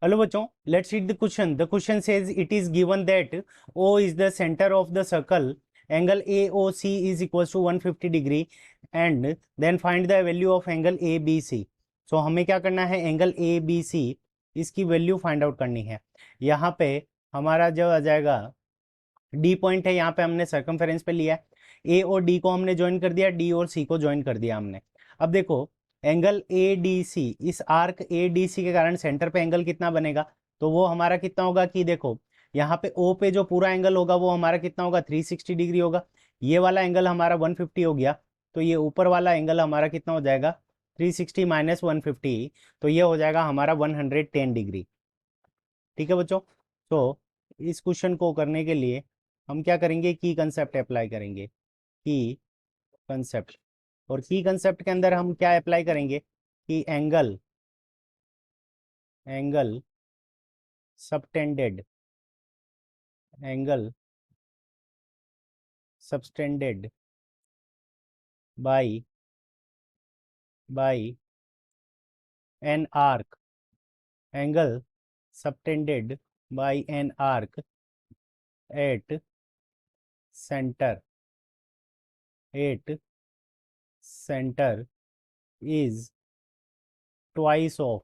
Hello bachon, let's read the question. The question says it is given that O is the center of the circle, angle AOC is equals to 150 degree and then find the value of angle ABC. So हमें क्या करना है, angle ABC इसकी value find out करनी है। यहाँ पे हमारा जो आ जाएगा डी पॉइंट है, यहाँ पे हमने सर्कमफेरेंस पे लिया है, ए और डी को हमने ज्वाइन कर दिया, डी और सी को ज्वाइन कर दिया हमने। अब देखो एंगल ए डी सी, इस आर्क ए डी सी के कारण सेंटर पे एंगल कितना बनेगा, तो वो हमारा कितना होगा कि देखो यहाँ पे ओ पे जो पूरा एंगल होगा वो हमारा कितना होगा 360 डिग्री होगा। ये वाला एंगल हमारा 150 हो गया, तो ये ऊपर वाला एंगल हमारा कितना हो जाएगा 360 माइनस 150, तो ये हो जाएगा हमारा 110 डिग्री। ठीक है बच्चों। तो इस क्वेश्चन को करने के लिए हम क्या करेंगे, की कंसेप्ट अप्लाई करेंगे, की कंसेप्ट। और की कंसेप्ट के अंदर हम क्या अप्लाई करेंगे कि angle subtended, angle subtended bye an arc, angle subtended bye an arc at centre is twice of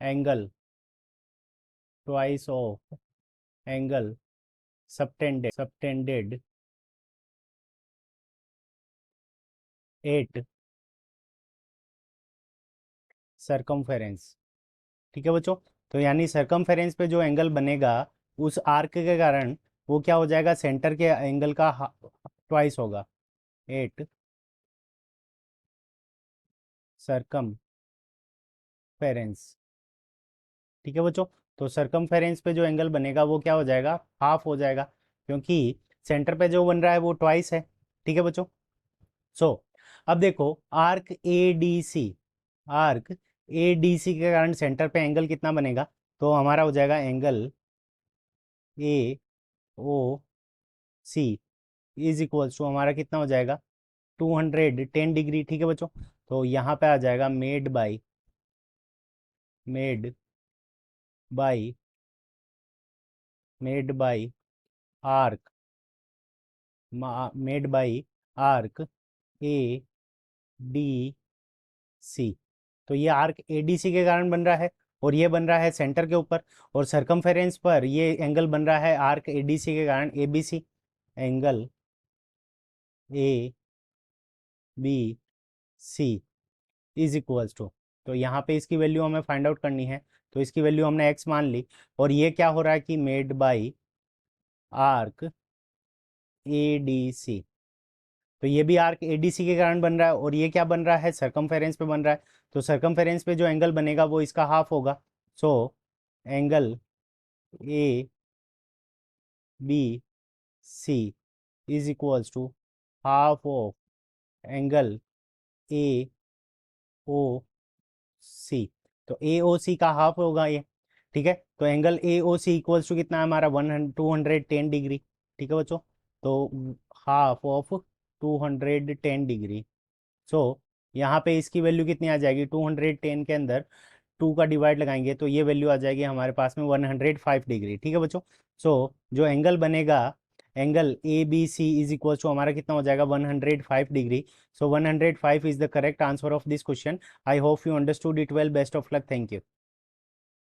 angle subtended at circumference। ठीक है बच्चों। तो यानी सर्कमफेरेंस पे जो एंगल बनेगा उस आर्क के कारण वो क्या हो जाएगा, सेंटर के एंगल का ट्वाइस होगा, एट सर्कमफेरेंस। ठीक है बच्चों। तो सर्कमफेरेंस पे जो एंगल बनेगा वो क्या हो जाएगा, हाफ हो जाएगा, क्योंकि सेंटर पे जो बन रहा है वो ट्वाइस है। ठीक है बच्चों। सो अब देखो आर्क ए डी सी के कारण सेंटर पे एंगल कितना बनेगा, तो हमारा हो जाएगा angle A O C is equals to हमारा कितना हो जाएगा 210 डिग्री। ठीक है बच्चों। तो यहाँ पे आ जाएगा made by arc A D C. तो ये आर्क ए डी सी के कारण बन रहा है और ये बन रहा है सेंटर के ऊपर, और सर्कमफेरेंस पर ये एंगल बन रहा है आर्क ए डी सी के कारण A B C, angle A B C is equals to. तो यहाँ पे इसकी वैल्यू हमें फाइंड आउट करनी है, तो इसकी वैल्यू हमने x मान ली, और ये क्या हो रहा है कि made by arc A D C. तो ये भी आर्क ए डी सी के कारण बन रहा है और ये क्या बन रहा है, सर्कमफेरेंस पे बन रहा है। तो सर्कमफेरेंस पे जो एंगल बनेगा वो इसका हाफ होगा। So angle A B C is equals to half of angle A O C. तो ए ओ सी का हाफ होगा ये। ठीक है। तो angle A O C equals to कितना है हमारा 210 डिग्री। ठीक है बच्चों। तो हाफ ऑफ 210 डिग्री। सो यहाँ पे इसकी वैल्यू कितनी आ जाएगी, 210 के अंदर 2 का डिवाइड लगाएंगे तो ये वैल्यू आ जाएगी हमारे पास में 105 डिग्री। ठीक है बच्चों। सो जो एंगल बनेगा, angle A B C is equal to हमारा कितना हो जाएगा 105 degree. So 105 is the correct answer of this question. I hope you understood it well. Best of luck. Thank you.